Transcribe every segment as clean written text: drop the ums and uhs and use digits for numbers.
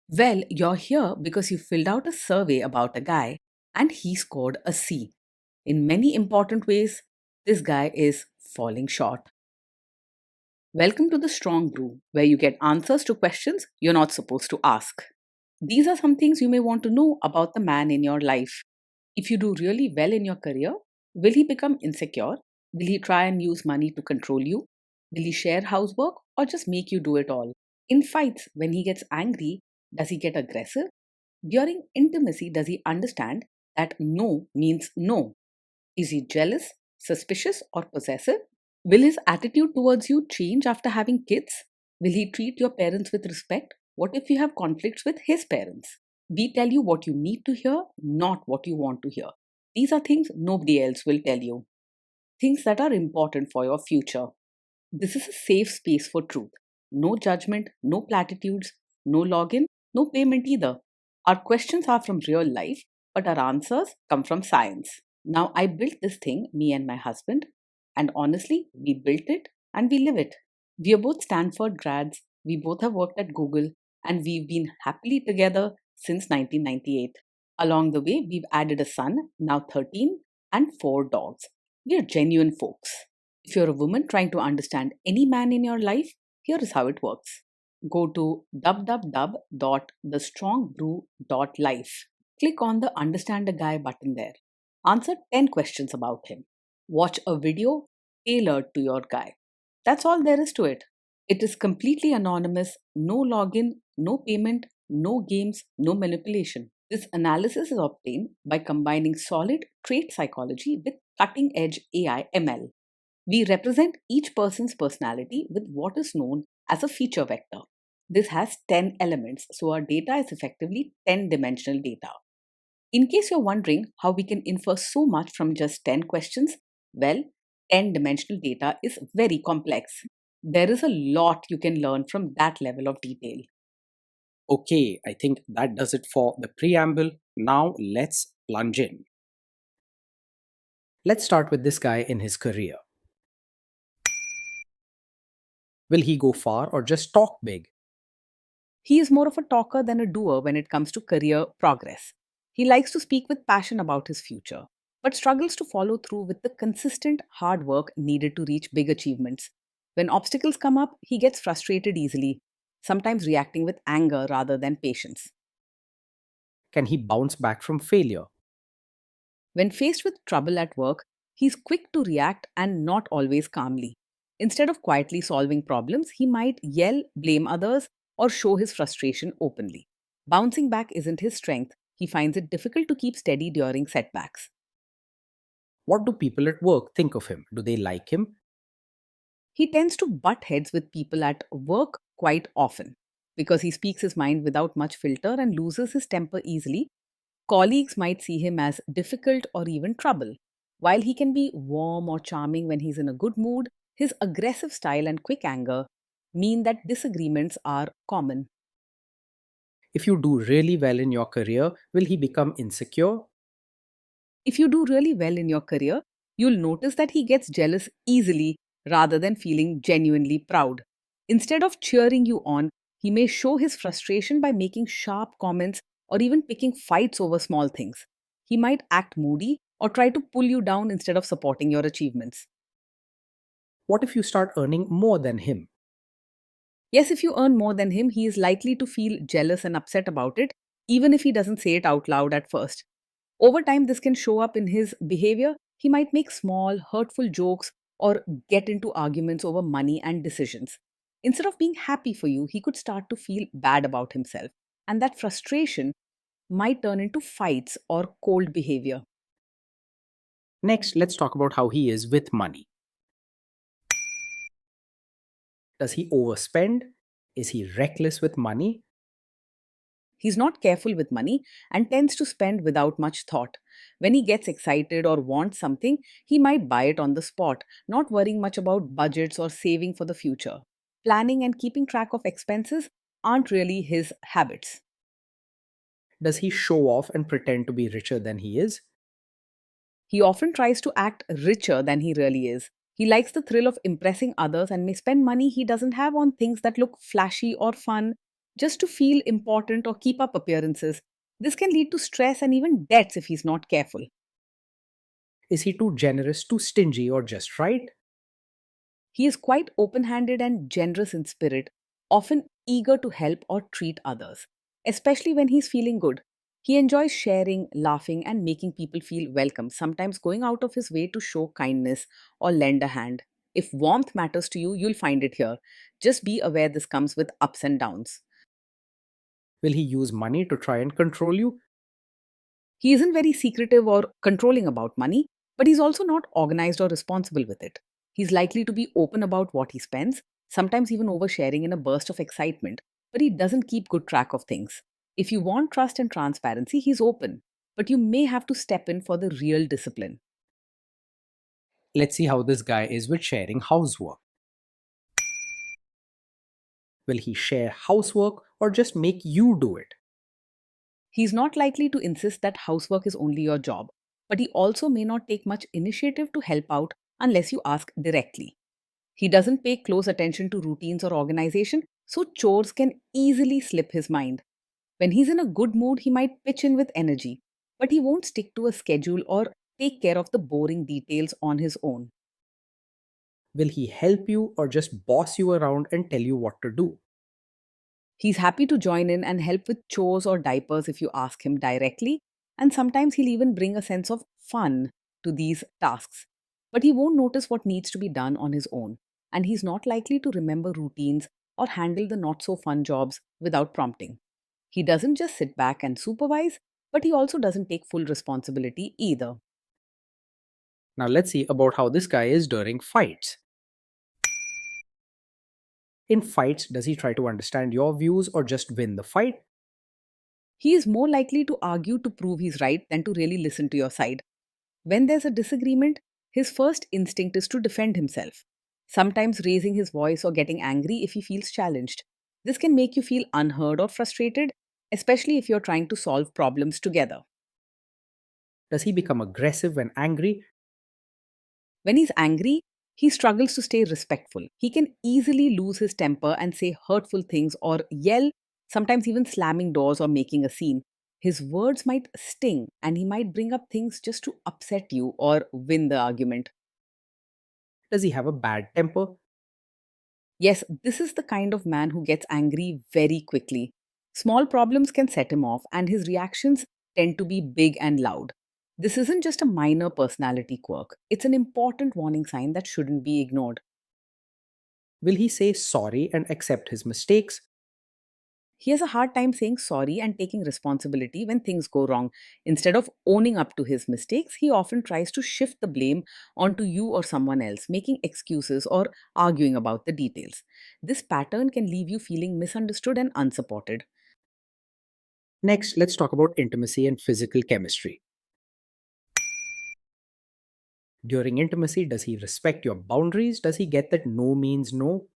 Well, you're here because you filled out a survey about a guy and he scored a C. In many important ways, this guy is falling short. Welcome to the Strong Brew, where you get answers to questions you're not supposed to ask. These are some things you may want to know about the man in your life. If you do really well in your career, will he become insecure? Will he try and use money to control you? Will he share housework or just make you do it all? In fights, when he gets angry, does he get aggressive? During intimacy, does he understand that no means no? Is he jealous, suspicious, or possessive? Will his attitude towards you change after having kids? Will he treat your parents with respect? What if you have conflicts with his parents? We tell you what you need to hear, not what you want to hear. These are things nobody else will tell you, things that are important for your future. This is a safe space for truth. No judgment, no platitudes, no login, no payment either. Our questions are from real life, but our answers come from science. Now, I built this thing, me and my husband, and honestly, we built it and we live it. We are both Stanford grads, we both have worked at Google, and we've been happily together since 1998. Along the way, we've added a son, now 13, and 4 dogs. We are genuine folks. If you're a woman trying to understand any man in your life, here is how it works. Go to www.thestrongbrew.life. Click on the Understand a Guy button there. Answer 10 questions about him. Watch a video tailored to your guy. That's all there is to it. It is completely anonymous, no login, no payment, no games, no manipulation. This analysis is obtained by combining solid trait psychology with cutting edge AI ML. We represent each person's personality with what is known as a feature vector. This has 10 elements, so our data is effectively 10 dimensional data. In case you're wondering how we can infer so much from just 10 questions, well, 10 dimensional data is very complex. There is a lot you can learn from that level of detail. Okay, I think that does it for the preamble. Now let's plunge in. Let's start with this guy in his career. Will he go far or just talk big? He is more of a talker than a doer when it comes to career progress. He likes to speak with passion about his future, but struggles to follow through with the consistent hard work needed to reach big achievements. When obstacles come up, he gets frustrated easily, sometimes reacting with anger rather than patience. Can he bounce back from failure? When faced with trouble at work, he's quick to react and not always calmly. Instead of quietly solving problems, he might yell, blame others, or show his frustration openly. Bouncing back isn't his strength. He finds it difficult to keep steady during setbacks. What do people at work think of him? Do they like him? He tends to butt heads with people at work quite often. Because he speaks his mind without much filter and loses his temper easily, colleagues might see him as difficult or even trouble. While he can be warm or charming when he's in a good mood, his aggressive style and quick anger mean that disagreements are common. If you do really well in your career, will he become insecure? If you do really well in your career, you'll notice that he gets jealous easily rather than feeling genuinely proud. Instead of cheering you on, he may show his frustration by making sharp comments or even picking fights over small things. He might act moody or try to pull you down instead of supporting your achievements. What if you start earning more than him? Yes, if you earn more than him, he is likely to feel jealous and upset about it, even if he doesn't say it out loud at first. Over time, this can show up in his behavior. He might make small, hurtful jokes or get into arguments over money and decisions. Instead of being happy for you, he could start to feel bad about himself. And that frustration might turn into fights or cold behavior. Next, let's talk about how he is with money. Does he overspend? Is he reckless with money? He's not careful with money and tends to spend without much thought. When he gets excited or wants something, he might buy it on the spot, not worrying much about budgets or saving for the future. Planning and keeping track of expenses aren't really his habits. Does he show off and pretend to be richer than he is? He often tries to act richer than he really is. He likes the thrill of impressing others and may spend money he doesn't have on things that look flashy or fun, just to feel important or keep up appearances. This can lead to stress and even debts if he's not careful. Is he too generous, too stingy, or just right? He is quite open handed and generous in spirit, often eager to help or treat others, especially when he's feeling good. He enjoys sharing, laughing, and making people feel welcome, sometimes going out of his way to show kindness or lend a hand. If warmth matters to you, you'll find it here. Just be aware this comes with ups and downs. Will he use money to try and control you? He isn't very secretive or controlling about money, but he's also not organized or responsible with it. He's likely to be open about what he spends, sometimes even oversharing in a burst of excitement, but he doesn't keep good track of things. If you want trust and transparency, he's open, but you may have to step in for the real discipline. Let's see how this guy is with sharing housework. Will he share housework or just make you do it? He's not likely to insist that housework is only your job, but he also may not take much initiative to help out unless you ask directly. He doesn't pay close attention to routines or organization, so chores can easily slip his mind. When he's in a good mood, he might pitch in with energy, but he won't stick to a schedule or take care of the boring details on his own. Will he help you or just boss you around and tell you what to do? He's happy to join in and help with chores or diapers if you ask him directly, and sometimes he'll even bring a sense of fun to these tasks. But he won't notice what needs to be done on his own, and he's not likely to remember routines or handle the not so fun jobs without prompting. He doesn't just sit back and supervise, but he also doesn't take full responsibility either. Now let's see about how this guy is during fights. In fights, does he try to understand your views or just win the fight? He is more likely to argue to prove he's right than to really listen to your side. When there's a disagreement, his first instinct is to defend himself, sometimes raising his voice or getting angry if he feels challenged. This can make you feel unheard or frustrated, especially if you're trying to solve problems together. Does he become aggressive when angry? When he's angry, he struggles to stay respectful. He can easily lose his temper and say hurtful things or yell, sometimes even slamming doors or making a scene. His words might sting and he might bring up things just to upset you or win the argument. Does he have a bad temper? Yes, this is the kind of man who gets angry very quickly. Small problems can set him off, and his reactions tend to be big and loud. This isn't just a minor personality quirk, it's an important warning sign that shouldn't be ignored. Will he say sorry and accept his mistakes? He has a hard time saying sorry and taking responsibility when things go wrong. Instead of owning up to his mistakes, he often tries to shift the blame onto you or someone else, making excuses or arguing about the details. This pattern can leave you feeling misunderstood and unsupported. Next, let's talk about intimacy and physical chemistry. During intimacy, does he respect your boundaries? Does he get that no means no?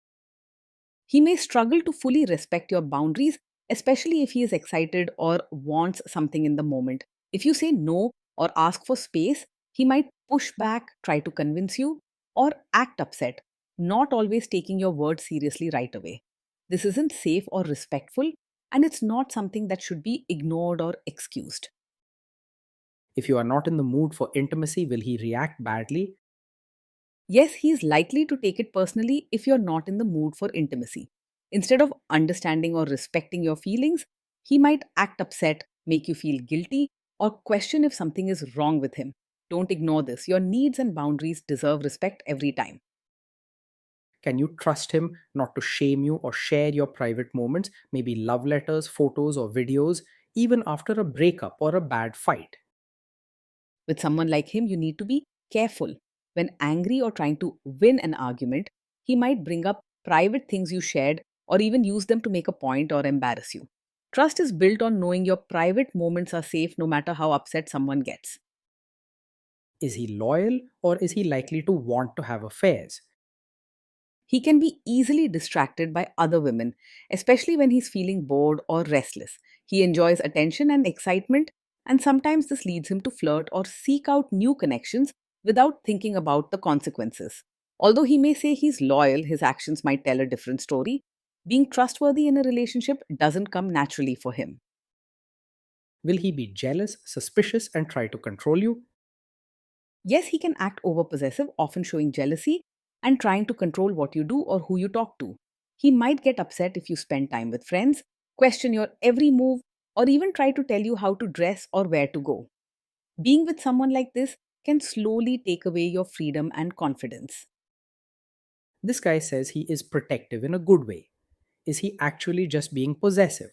He may struggle to fully respect your boundaries, especially if he is excited or wants something in the moment. If you say no or ask for space, he might push back, try to convince you, or act upset, not always taking your words seriously right away. This isn't safe or respectful, and it's not something that should be ignored or excused. If you are not in the mood for intimacy, will he react badly? Yes, he is likely to take it personally if you're not in the mood for intimacy. Instead of understanding or respecting your feelings, he might act upset, make you feel guilty, or question if something is wrong with him. Don't ignore this. Your needs and boundaries deserve respect every time. Can you trust him not to shame you or share your private moments, maybe love letters, photos, or videos, even after a breakup or a bad fight? With someone like him, you need to be careful. When angry or trying to win an argument, he might bring up private things you shared or even use them to make a point or embarrass you. Trust is built on knowing your private moments are safe no matter how upset someone gets. Is he loyal or is he likely to want to have affairs? He can be easily distracted by other women, especially when he's feeling bored or restless. He enjoys attention and excitement, and sometimes this leads him to flirt or seek out new connections without thinking about the consequences. Although he may say he's loyal, his actions might tell a different story. Being trustworthy in a relationship doesn't come naturally for him. Will he be jealous, suspicious, and try to control you? Yes, he can act overpossessive, often showing jealousy and trying to control what you do or who you talk to. He might get upset if you spend time with friends, question your every move, or even try to tell you how to dress or where to go. Being with someone like this can slowly take away your freedom and confidence. This guy says he is protective in a good way. Is he actually just being possessive?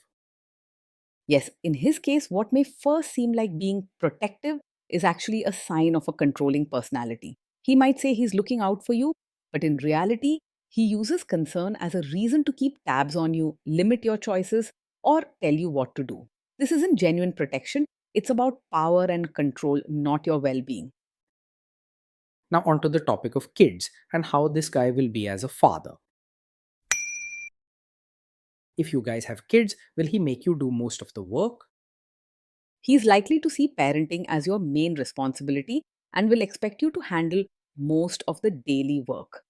Yes, in his case, what may first seem like being protective is actually a sign of a controlling personality. He might say he's looking out for you, but in reality, he uses concern as a reason to keep tabs on you, limit your choices, or tell you what to do. This isn't genuine protection, it's about power and control, not your well being. Now, onto the topic of kids and how this guy will be as a father. If you guys have kids, will he make you do most of the work? He's likely to see parenting as your main responsibility and will expect you to handle most of the daily work.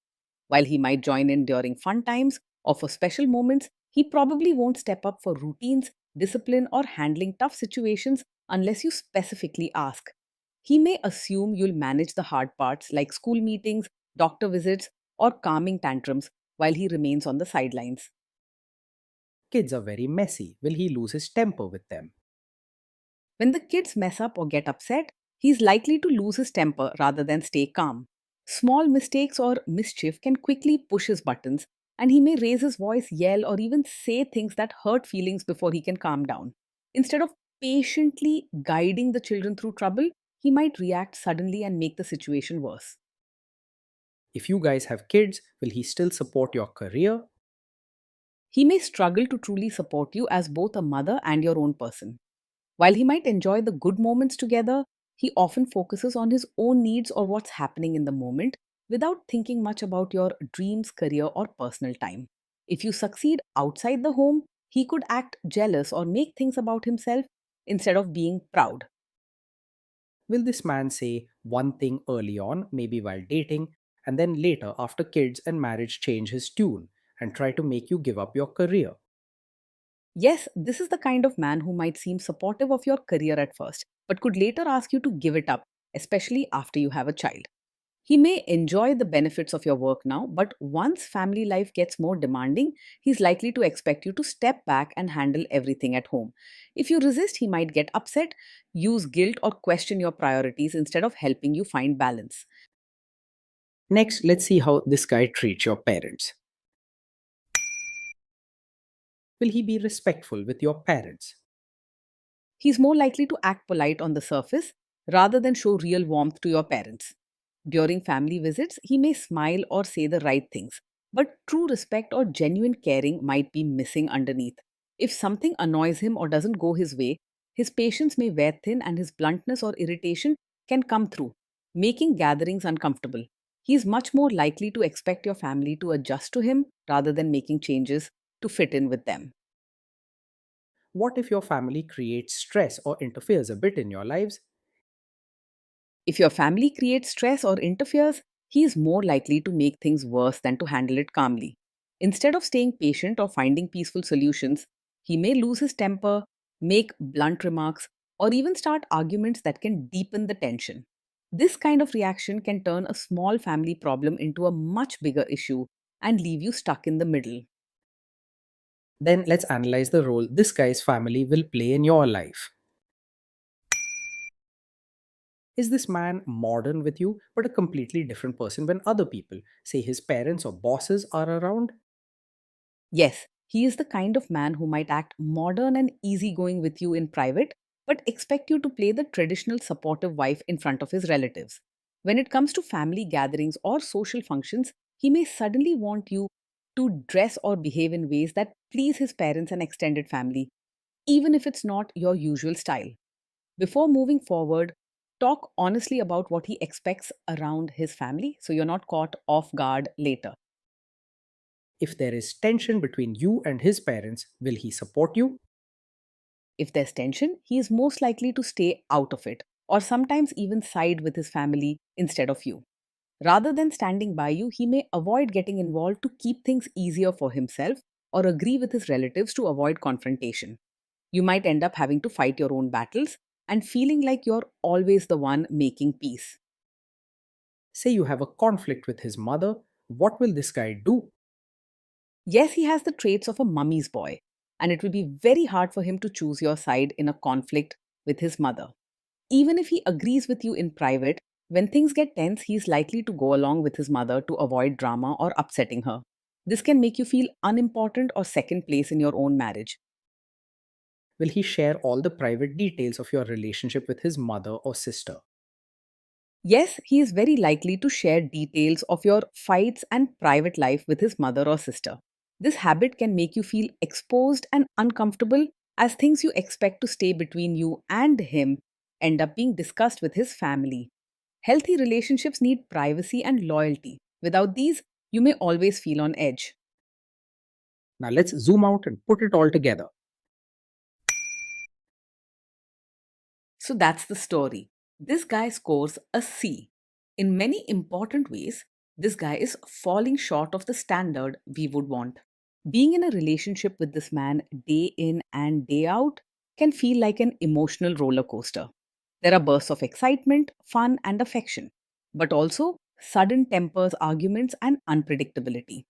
While he might join in during fun times or for special moments, he probably won't step up for routines, discipline, or handling tough situations unless you specifically ask. He may assume you'll manage the hard parts like school meetings, doctor visits, or calming tantrums while he remains on the sidelines. Kids are very messy. Will he lose his temper with them? When the kids mess up or get upset, he's likely to lose his temper rather than stay calm. Small mistakes or mischief can quickly push his buttons, and he may raise his voice, yell, or even say things that hurt feelings before he can calm down. Instead of patiently guiding the children through trouble, he might react suddenly and make the situation worse. If you guys have kids, will he still support your career? He may struggle to truly support you as both a mother and your own person. While he might enjoy the good moments together, he often focuses on his own needs or what's happening in the moment without thinking much about your dreams, career, or personal time. If you succeed outside the home, he could act jealous or make things about himself instead of being proud. Will this man say one thing early on, maybe while dating, and then later, after kids and marriage, change his tune and try to make you give up your career? Yes, this is the kind of man who might seem supportive of your career at first, but could later ask you to give it up, especially after you have a child. He may enjoy the benefits of your work now, but once family life gets more demanding, he's likely to expect you to step back and handle everything at home. If you resist, he might get upset, use guilt, or question your priorities instead of helping you find balance. Next, let's see how this guy treats your parents. Will he be respectful with your parents? He's more likely to act polite on the surface rather than show real warmth to your parents. During family visits, he may smile or say the right things, but true respect or genuine caring might be missing underneath. If something annoys him or doesn't go his way, his patience may wear thin and his bluntness or irritation can come through, making gatherings uncomfortable. He is much more likely to expect your family to adjust to him rather than making changes to fit in with them. What if your family creates stress or interferes a bit in your lives? If your family creates stress or interferes, he is more likely to make things worse than to handle it calmly. Instead of staying patient or finding peaceful solutions, he may lose his temper, make blunt remarks, or even start arguments that can deepen the tension. This kind of reaction can turn a small family problem into a much bigger issue and leave you stuck in the middle. Then let's analyze the role this guy's family will play in your life. Is this man modern with you, but a completely different person when other people, say his parents or bosses, are around? Yes, he is the kind of man who might act modern and easygoing with you in private, but expect you to play the traditional supportive wife in front of his relatives. When it comes to family gatherings or social functions, he may suddenly want you to dress or behave in ways that please his parents and extended family, even if it's not your usual style. Before moving forward, talk honestly about what he expects around his family so you're not caught off guard later. If there is tension between you and his parents, will he support you? If there's tension, he is most likely to stay out of it, or sometimes even side with his family instead of you. Rather than standing by you, he may avoid getting involved to keep things easier for himself, or agree with his relatives to avoid confrontation. You might end up having to fight your own battles and feeling like you're always the one making peace. Say you have a conflict with his mother, what will this guy do? Yes, he has the traits of a mummy's boy, and it will be very hard for him to choose your side in a conflict with his mother. Even if he agrees with you in private, when things get tense, he's likely to go along with his mother to avoid drama or upsetting her. This can make you feel unimportant or second place in your own marriage. Will he share all the private details of your relationship with his mother or sister? Yes, he is very likely to share details of your fights and private life with his mother or sister. This habit can make you feel exposed and uncomfortable as things you expect to stay between you and him end up being discussed with his family. Healthy relationships need privacy and loyalty. Without these, you may always feel on edge. Now let's zoom out and put it all together. So that's the story. This guy scores a C. In many important ways, this guy is falling short of the standard we would want. Being in a relationship with this man day in and day out can feel like an emotional roller coaster. There are bursts of excitement, fun, and affection, but also sudden tempers, arguments, and unpredictability.